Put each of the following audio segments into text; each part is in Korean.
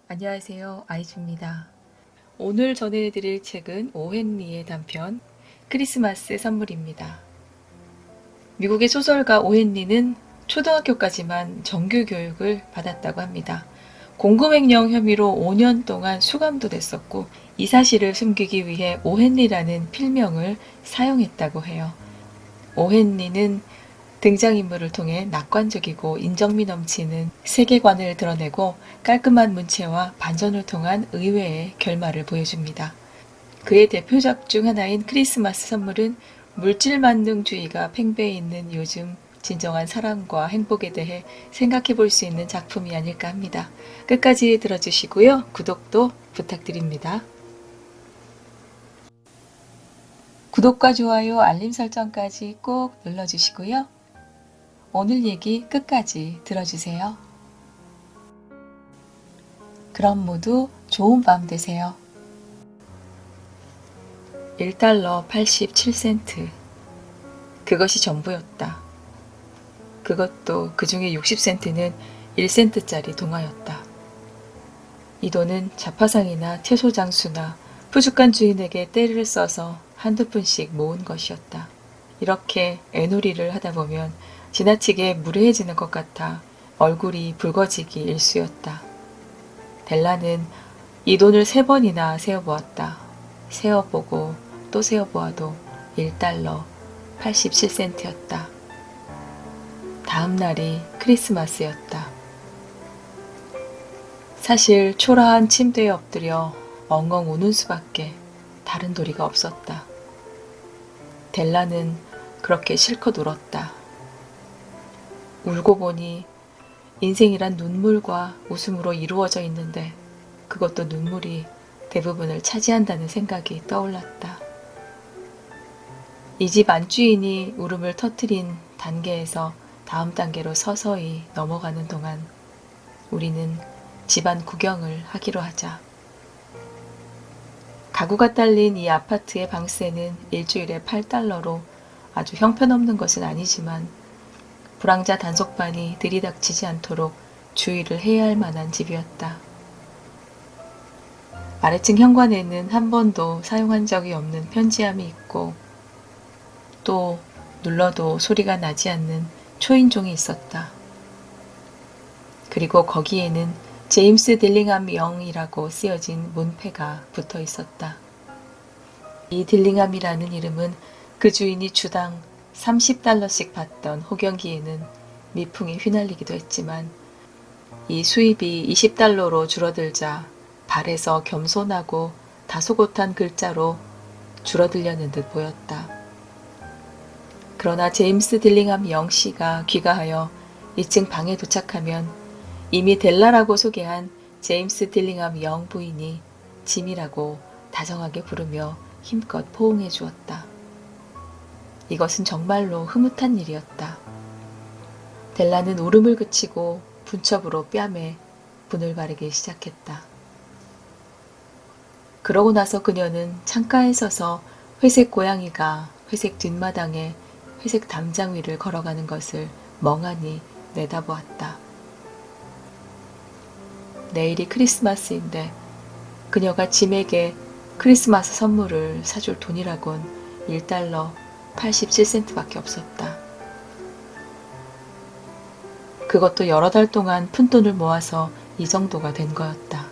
안녕하세요, 아이즈입니다. 오늘 전해드릴 책은 오헨리의 단편 크리스마스 선물입니다. 미국의 소설가 오헨리는 초등학교까지만 정규 교육을 받았다고 합니다. 공금횡령 혐의로 5년 동안 수감도 됐었고 이 사실을 숨기기 위해 오헨리라는 필명을 사용했다고 해요. 오헨리는 등장인물을 통해 낙관적이고 인정미 넘치는 세계관을 드러내고 깔끔한 문체와 반전을 통한 의외의 결말을 보여줍니다. 그의 대표작 중 하나인 크리스마스 선물은 물질 만능주의가 팽배해 있는 요즘 진정한 사랑과 행복에 대해 생각해 볼 수 있는 작품이 아닐까 합니다. 끝까지 들어주시고요. 구독도 부탁드립니다. 구독과 좋아요, 알림 설정까지 꼭 눌러주시고요. 오늘 얘기 끝까지 들어주세요. 그럼 모두 좋은 밤 되세요. 1달러 87센트. 그것이 전부였다. 그것도 그 중에 60센트는 1센트짜리 동화였다. 이 돈은 자파상이나 채소장수나 푸주간 주인에게 떼를 써서 한두 푼씩 모은 것이었다. 이렇게 애놀이를 하다 보면 지나치게 무례해지는 것 같아 얼굴이 붉어지기 일쑤였다. 델라는 이 돈을 3번이나 세어보았다. 세어보고 또 세어보아도 1달러 87센트였다. 다음 날이 크리스마스였다. 사실 초라한 침대에 엎드려 엉엉 우는 수밖에 다른 도리가 없었다. 델라는 그렇게 실컷 울었다. 울고 보니 인생이란 눈물과 웃음으로 이루어져 있는데 그것도 눈물이 대부분을 차지한다는 생각이 떠올랐다. 이 집 안주인이 울음을 터뜨린 단계에서 다음 단계로 서서히 넘어가는 동안 우리는 집안 구경을 하기로 하자. 가구가 딸린 이 아파트의 방세는 일주일에 8달러로 아주 형편없는 것은 아니지만 불황자 단속반이 들이닥치지 않도록 주의를 해야 할 만한 집이었다. 아래층 현관에는 한 번도 사용한 적이 없는 편지함이 있고 또 눌러도 소리가 나지 않는 초인종이 있었다. 그리고 거기에는 제임스 딜링함 영이라고 쓰여진 문패가 붙어 있었다. 이 딜링함이라는 이름은 그 주인이 주당 30달러씩 받던 호경기에는 미풍이 휘날리기도 했지만 이 수입이 20달러로 줄어들자 발에서 겸손하고 다소곳한 글자로 줄어들려는 듯 보였다. 그러나 제임스 딜링함 영 씨가 귀가하여 2층 방에 도착하면 이미 델라라고 소개한 제임스 딜링함 영 부인이 짐이라고 다정하게 부르며 힘껏 포옹해 주었다. 이것은 정말로 흐뭇한 일이었다. 델라는 울음을 그치고 분첩으로 뺨에 분을 바르기 시작했다. 그러고 나서 그녀는 창가에 서서 회색 고양이가 회색 뒷마당에 회색 담장 위를 걸어가는 것을 멍하니 내다보았다. 내일이 크리스마스인데 그녀가 짐에게 크리스마스 선물을 사줄 돈이라곤 1달러 87센트밖에 없었다. 그것도 여러 달 동안 푼돈을 모아서 이 정도가 된 거였다.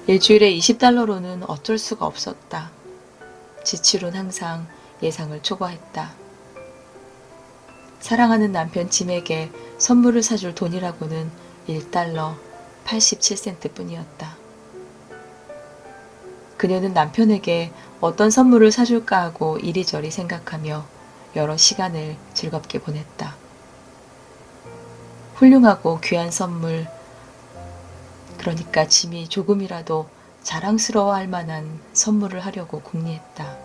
일주일에 20달러로는 어쩔 수가 없었다. 지출은 항상 예상을 초과했다. 사랑하는 남편 짐에게 선물을 사줄 돈이라고는 1달러 87센트 뿐이었다. 그녀는 남편에게 어떤 선물을 사줄까 하고 이리저리 생각하며 여러 시간을 즐겁게 보냈다. 훌륭하고 귀한 선물, 그러니까 짐이 조금이라도 자랑스러워할 만한 선물을 하려고 궁리했다.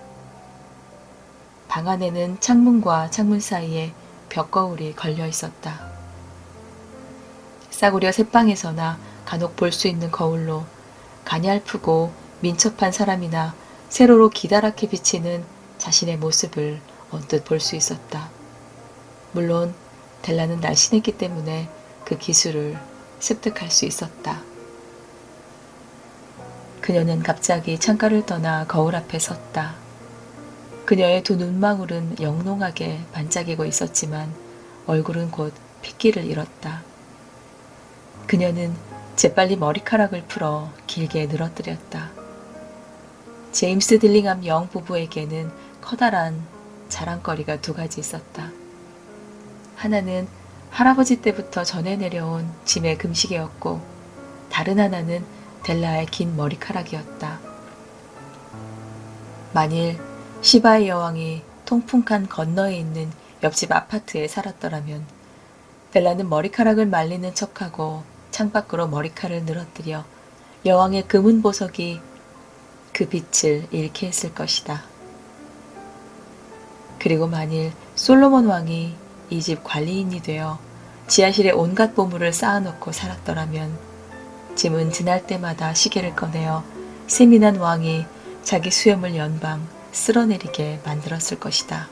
방 안에는 창문과 창문 사이에 벽거울이 걸려 있었다. 싸구려 새방에서나 간혹 볼 수 있는 거울로 가냘프고 민첩한 사람이나 세로로 기다랗게 비치는 자신의 모습을 언뜻 볼 수 있었다. 물론 델라는 날씬했기 때문에 그 기술을 습득할 수 있었다. 그녀는 갑자기 창가를 떠나 거울 앞에 섰다. 그녀의 두 눈망울은 영롱하게 반짝이고 있었지만 얼굴은 곧 핏기를 잃었다. 그녀는 재빨리 머리카락을 풀어 길게 늘어뜨렸다. 제임스 딜링함 영 부부에게는 커다란 자랑거리가 두 가지 있었다. 하나는 할아버지 때부터 전해 내려온 짐의 금시계였고 다른 하나는 델라의 긴 머리카락이었다. 만일 시바의 여왕이 통풍칸 건너에 있는 옆집 아파트에 살았더라면 델라는 머리카락을 말리는 척하고 창밖으로 머리카락을 늘어뜨려 여왕의 금은 보석이 그 빛을 잃게 했을 것이다. 그리고 만일 솔로몬 왕이 이 집 관리인이 되어 지하실에 온갖 보물을 쌓아놓고 살았더라면 짐은 지날 때마다 시계를 꺼내어 세민한 왕이 자기 수염을 연방 쓸어내리게 만들었을 것이다.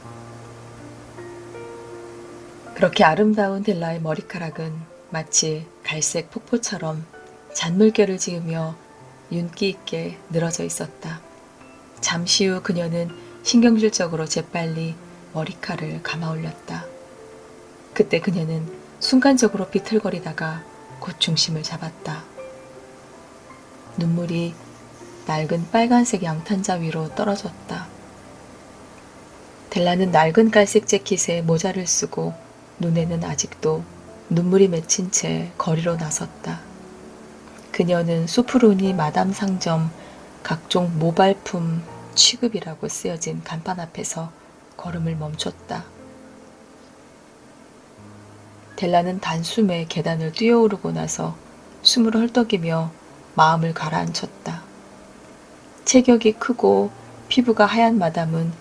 그렇게 아름다운 델라의 머리카락은 마치 갈색 폭포처럼 잔물결을 지으며 윤기 있게 늘어져 있었다. 잠시 후 그녀는 신경질적으로 재빨리 머리칼을 감아 올렸다. 그때 그녀는 순간적으로 비틀거리다가 곧 중심을 잡았다. 눈물이 낡은 빨간색 양탄자 위로 떨어졌다. 델라는 낡은 갈색 재킷에 모자를 쓰고 눈에는 아직도 눈물이 맺힌 채 거리로 나섰다. 그녀는 소프로니 마담 상점 각종 모발품 취급이라고 쓰여진 간판 앞에서 걸음을 멈췄다. 델라는 단숨에 계단을 뛰어오르고 나서 숨을 헐떡이며 마음을 가라앉혔다. 체격이 크고 피부가 하얀 마담은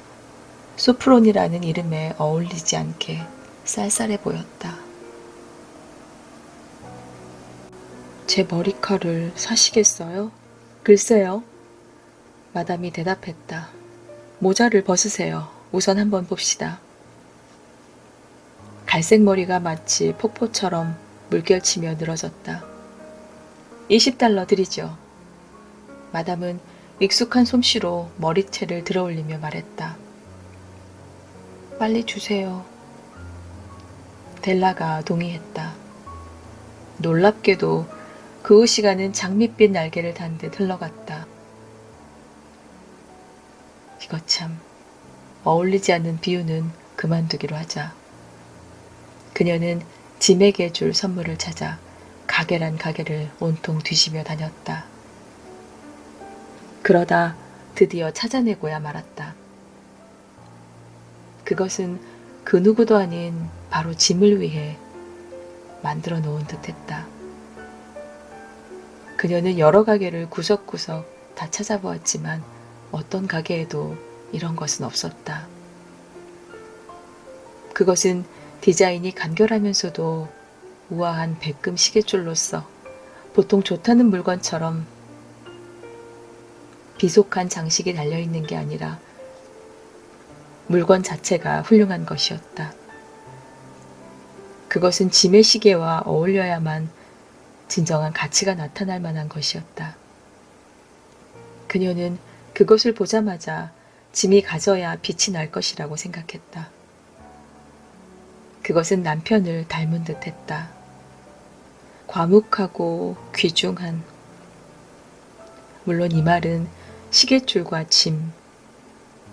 소프론이라는 이름에 어울리지 않게 쌀쌀해 보였다. 제 머리칼을 사시겠어요? 글쎄요. 마담이 대답했다. 모자를 벗으세요. 우선 한번 봅시다. 갈색 머리가 마치 폭포처럼 물결치며 늘어졌다. 20달러 드리죠. 마담은 익숙한 솜씨로 머리채를 들어올리며 말했다. 빨리 주세요. 델라가 동의했다. 놀랍게도 그 후 시간은 장밋빛 날개를 단 듯 흘러갔다. 이거 참, 어울리지 않는 비유는 그만두기로 하자. 그녀는 짐에게 줄 선물을 찾아 가게란 가게를 온통 뒤지며 다녔다. 그러다 드디어 찾아내고야 말았다. 그것은 그 누구도 아닌 바로 짐을 위해 만들어 놓은 듯했다. 그녀는 여러 가게를 구석구석 다 찾아보았지만 어떤 가게에도 이런 것은 없었다. 그것은 디자인이 간결하면서도 우아한 백금 시계줄로서 보통 좋다는 물건처럼 비속한 장식이 달려있는 게 아니라 물건 자체가 훌륭한 것이었다. 그것은 짐의 시계와 어울려야만 진정한 가치가 나타날 만한 것이었다. 그녀는 그것을 보자마자 짐이 가져야 빛이 날 것이라고 생각했다. 그것은 남편을 닮은 듯했다. 과묵하고 귀중한. 물론 이 말은 시계줄과 짐,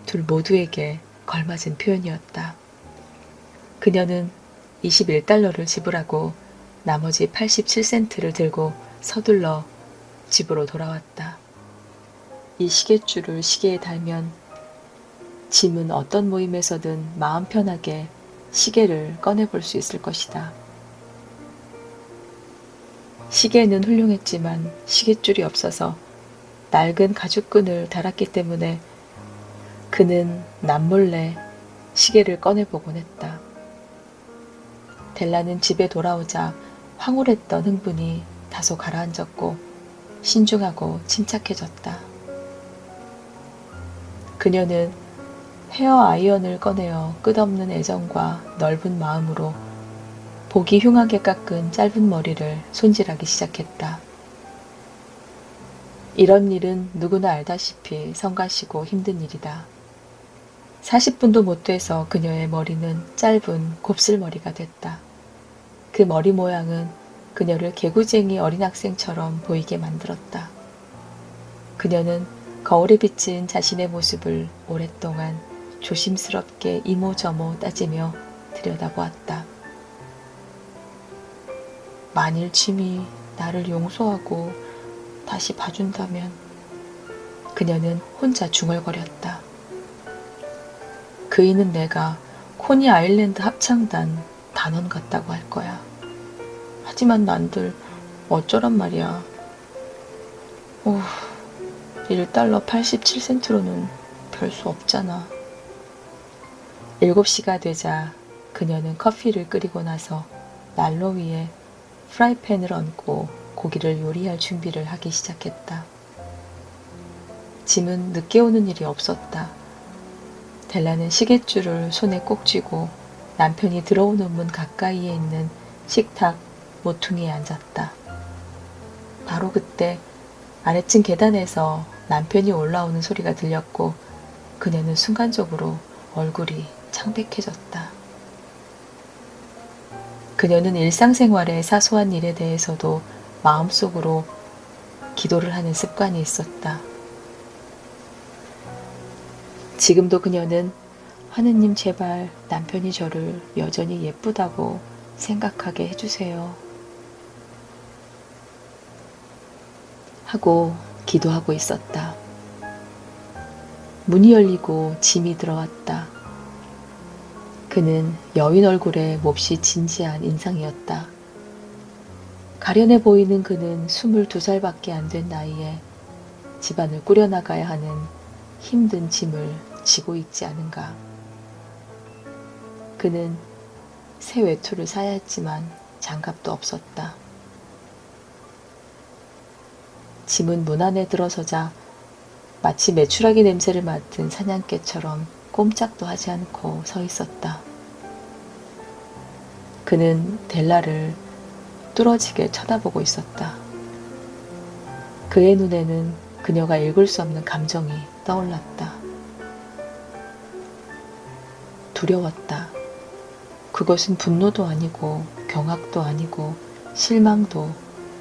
둘 모두에게 걸맞은 표현이었다. 그녀는 21달러를 지불하고 나머지 87센트를 들고 서둘러 집으로 돌아왔다. 이 시계줄을 시계에 달면 짐은 어떤 모임에서든 마음 편하게 시계를 꺼내볼 수 있을 것이다. 시계는 훌륭했지만 시계줄이 없어서 낡은 가죽끈을 달았기 때문에 그는 남몰래 시계를 꺼내보곤 했다. 델라는 집에 돌아오자 황홀했던 흥분이 다소 가라앉았고 신중하고 침착해졌다. 그녀는 헤어 아이언을 꺼내어 끝없는 애정과 넓은 마음으로 보기 흉하게 깎은 짧은 머리를 손질하기 시작했다. 이런 일은 누구나 알다시피 성가시고 힘든 일이다. 40분도 못 돼서 그녀의 머리는 짧은 곱슬머리가 됐다. 그 머리 모양은 그녀를 개구쟁이 어린 학생처럼 보이게 만들었다. 그녀는 거울에 비친 자신의 모습을 오랫동안 조심스럽게 이모저모 따지며 들여다보았다. 만일 짐이 나를 용서하고 다시 봐준다면 그녀는 혼자 중얼거렸다. 그이는 내가 코니 아일랜드 합창단 단원 같다고 할 거야. 하지만 난들 어쩌란 말이야. 오, 1달러 87센트로는 별 수 없잖아. 7시가 되자 그녀는 커피를 끓이고 나서 난로 위에 프라이팬을 얹고 고기를 요리할 준비를 하기 시작했다. 짐은 늦게 오는 일이 없었다. 델라는 시계줄을 손에 꼭 쥐고 남편이 들어오는 문 가까이에 있는 식탁 모퉁이에 앉았다. 바로 그때 아래층 계단에서 남편이 올라오는 소리가 들렸고 그녀는 순간적으로 얼굴이 창백해졌다. 그녀는 일상생활의 사소한 일에 대해서도 마음속으로 기도를 하는 습관이 있었다. 지금도 그녀는 하느님 제발 남편이 저를 여전히 예쁘다고 생각하게 해주세요 하고 기도하고 있었다. 문이 열리고 짐이 들어왔다. 그는 여인 얼굴에 몹시 진지한 인상이었다. 가련해 보이는 그는 22살밖에 안 된 나이에 집안을 꾸려나가야 하는 힘든 짐을 지고 있지 않은가. 그는 새 외투를 사야 했지만 장갑도 없었다. 짐은 문 안에 들어서자 마치 메추라기 냄새를 맡은 사냥개처럼 꼼짝도 하지 않고 서 있었다. 그는 델라를 뚫어지게 쳐다보고 있었다. 그의 눈에는 그녀가 읽을 수 없는 감정이 떠올랐다. 두려웠다. 그것은 분노도 아니고 경악도 아니고 실망도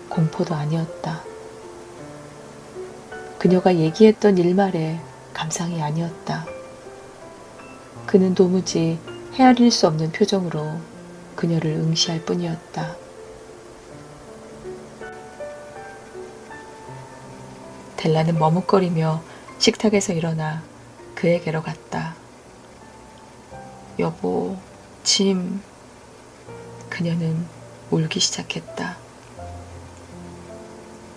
공포도 아니었다. 그녀가 얘기했던 일말의 감상이 아니었다. 그는 도무지 헤아릴 수 없는 표정으로 그녀를 응시할 뿐이었다. 델라는 머뭇거리며 식탁에서 일어나 그에게로 갔다. 여보, 짐. 그녀는 울기 시작했다.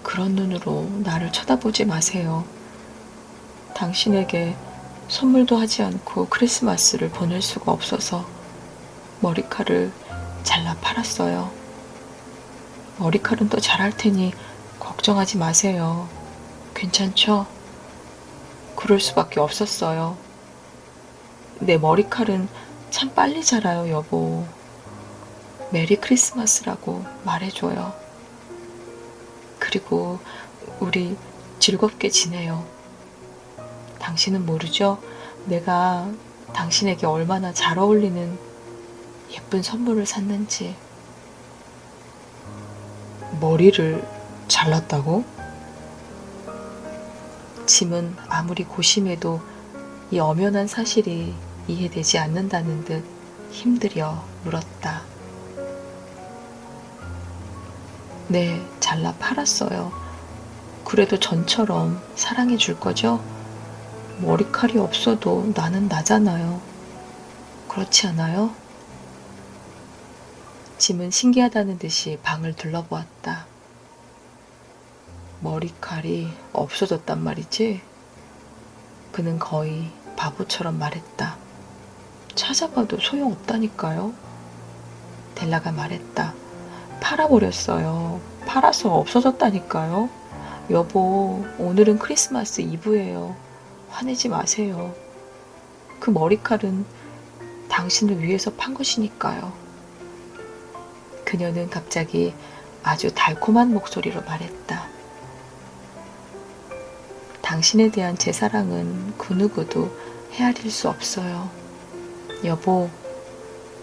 그런 눈으로 나를 쳐다보지 마세요. 당신에게 선물도 하지 않고 크리스마스를 보낼 수가 없어서 머리칼을 잘라 팔았어요. 머리칼은 또 잘할 테니 걱정하지 마세요. 괜찮죠? 그럴 수밖에 없었어요. 내 머리칼은 참 빨리 자라요, 여보. 메리 크리스마스라고 말해줘요. 그리고 우리 즐겁게 지내요. 당신은 모르죠? 내가 당신에게 얼마나 잘 어울리는 예쁜 선물을 샀는지. 머리를 잘랐다고? 짐은 아무리 고심해도 이 엄연한 사실이 이해되지 않는다는 듯 힘들여 물었다. 네, 잘라 팔았어요. 그래도 전처럼 사랑해 줄 거죠? 머리칼이 없어도 나는 나잖아요. 그렇지 않아요? 짐은 신기하다는 듯이 방을 둘러보았다. 머리칼이 없어졌단 말이지? 그는 거의 바보처럼 말했다. 찾아봐도 소용없다니까요. 델라가 말했다. 팔아버렸어요. 팔아서 없어졌다니까요. 여보, 오늘은 크리스마스 이브예요. 화내지 마세요. 그 머리칼은 당신을 위해서 판 것이니까요. 그녀는 갑자기 아주 달콤한 목소리로 말했다. 당신에 대한 제 사랑은 그 누구도 헤아릴 수 없어요. 여보,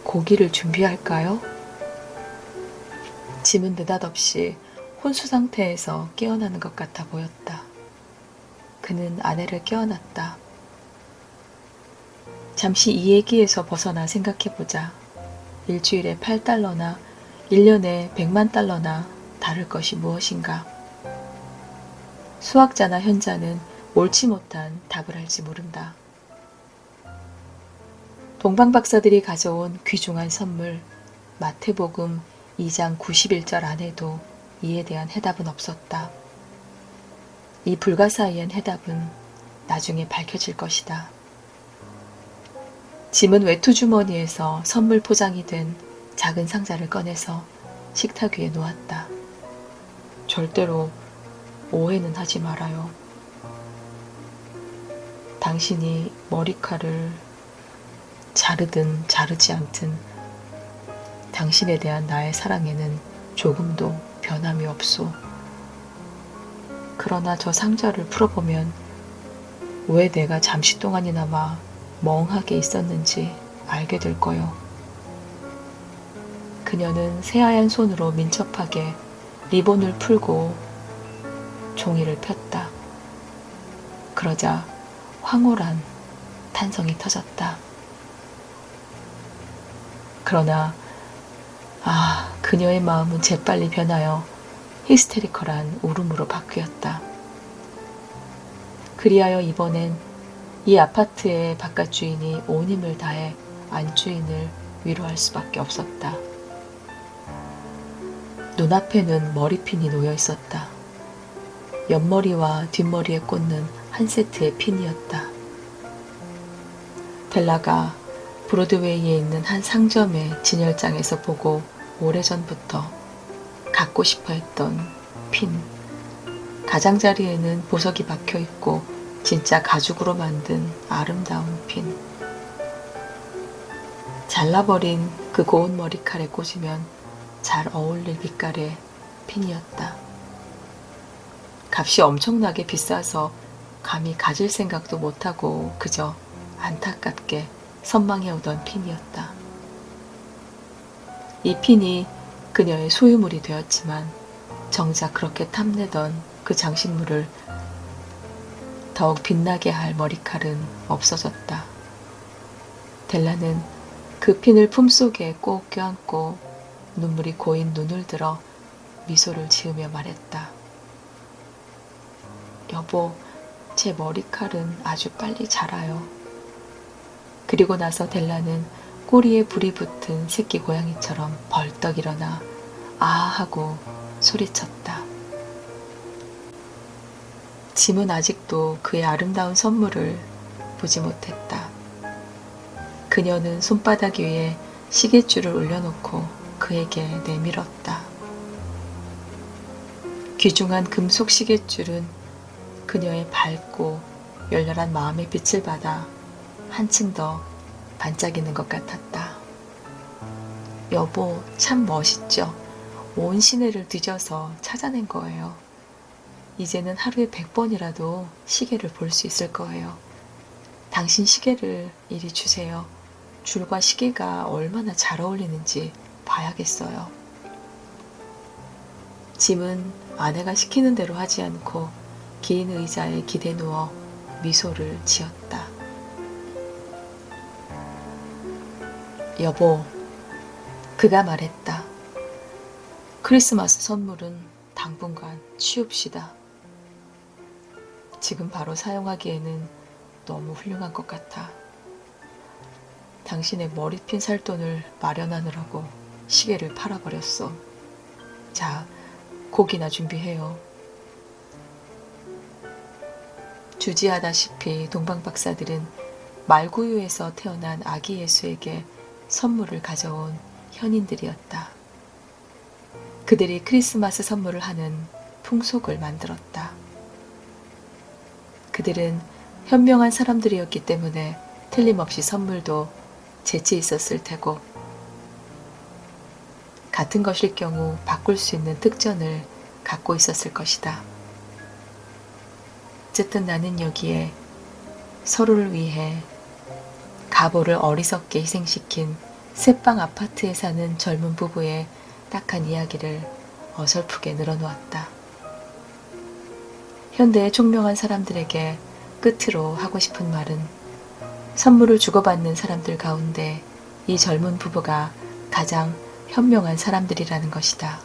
고기를 준비할까요? 짐은 느닷없이 혼수 상태에서 깨어나는 것 같아 보였다. 그는 아내를 깨어났다. 잠시 이 얘기에서 벗어나 생각해보자. 일주일에 8달러나 1년에 100만 달러나 다를 것이 무엇인가. 수학자나 현자는 옳지 못한 답을 할지 모른다. 동방박사들이 가져온 귀중한 선물 마태복음 2장 91절 안에도 이에 대한 해답은 없었다. 이 불가사의한 해답은 나중에 밝혀질 것이다. 짐은 외투주머니에서 선물 포장이 된 작은 상자를 꺼내서 식탁 위에 놓았다. 절대로 오해는 하지 말아요. 당신이 머리칼을 자르든 자르지 않든 당신에 대한 나의 사랑에는 조금도 변함이 없소. 그러나 저 상자를 풀어보면 왜 내가 잠시 동안이나마 멍하게 있었는지 알게 될 거요. 그녀는 새하얀 손으로 민첩하게 리본을 풀고 종이를 폈다. 그러자 황홀한 탄성이 터졌다. 그러나 그녀의 마음은 재빨리 변하여 히스테리컬한 울음으로 바뀌었다. 그리하여 이번엔 이 아파트의 바깥 주인이 온 힘을 다해 안주인을 위로할 수밖에 없었다. 눈앞에는 머리핀이 놓여 있었다. 옆머리와 뒷머리에 꽂는 한 세트의 핀이었다. 델라가 브로드웨이에 있는 한 상점의 진열장에서 보고 오래전부터 갖고 싶어 했던 핀. 가장자리에는 보석이 박혀 있고 진짜 가죽으로 만든 아름다운 핀. 잘라버린 그 고운 머리칼에 꽂으면 잘 어울릴 빛깔의 핀이었다. 값이 엄청나게 비싸서 감히 가질 생각도 못하고 그저 안타깝게 선망해오던 핀이었다. 이 핀이 그녀의 소유물이 되었지만 정작 그렇게 탐내던 그 장식물을 더욱 빛나게 할 머리칼은 없어졌다. 델라는 그 핀을 품속에 꼭 껴안고 눈물이 고인 눈을 들어 미소를 지으며 말했다. 여보, 제 머리칼은 아주 빨리 자라요. 그리고 나서 델라는 꼬리에 불이 붙은 새끼 고양이처럼 벌떡 일어나 아 하고 소리쳤다. 짐은 아직도 그의 아름다운 선물을 보지 못했다. 그녀는 손바닥 위에 시계줄을 올려놓고 그에게 내밀었다. 귀중한 금속 시계줄은 그녀의 밝고 열렬한 마음의 빛을 받아 한층 더 반짝이는 것 같았다. 여보, 참 멋있죠? 온 시내를 뒤져서 찾아낸 거예요. 이제는 하루에 100번이라도 시계를 볼 수 있을 거예요. 당신 시계를 이리 주세요. 줄과 시계가 얼마나 잘 어울리는지 봐야겠어요. 짐은 아내가 시키는 대로 하지 않고 긴 의자에 기대 누워 미소를 지었다. 여보, 그가 말했다. 크리스마스 선물은 당분간 치웁시다. 지금 바로 사용하기에는 너무 훌륭한 것 같아. 당신의 머리핀 살 돈을 마련하느라고 시계를 팔아버렸어. 자, 고기나 준비해요. 주지하다시피 동방박사들은 말구유에서 태어난 아기 예수에게 선물을 가져온 현인들이었다. 그들이 크리스마스 선물을 하는 풍속을 만들었다. 그들은 현명한 사람들이었기 때문에 틀림없이 선물도 재치 있었을 테고, 같은 것일 경우 바꿀 수 있는 특전을 갖고 있었을 것이다. 어쨌든 나는 여기에 서로를 위해 가보를 어리석게 희생시킨 새빵 아파트에 사는 젊은 부부의 딱한 이야기를 어설프게 늘어놓았다. 현대의 총명한 사람들에게 끝으로 하고 싶은 말은 선물을 주고받는 사람들 가운데 이 젊은 부부가 가장 현명한 사람들이라는 것이다.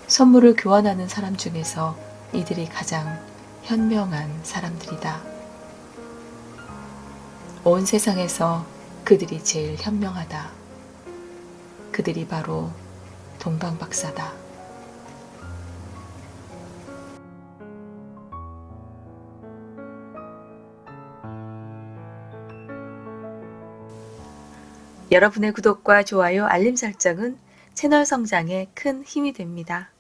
선물을 교환하는 사람 중에서 이들이 가장 현명한 사람들이다. 온 세상에서 그들이 제일 현명하다. 그들이 바로 동방박사다. 여러분의 구독과 좋아요, 알림 설정은 채널 성장에 큰 힘이 됩니다.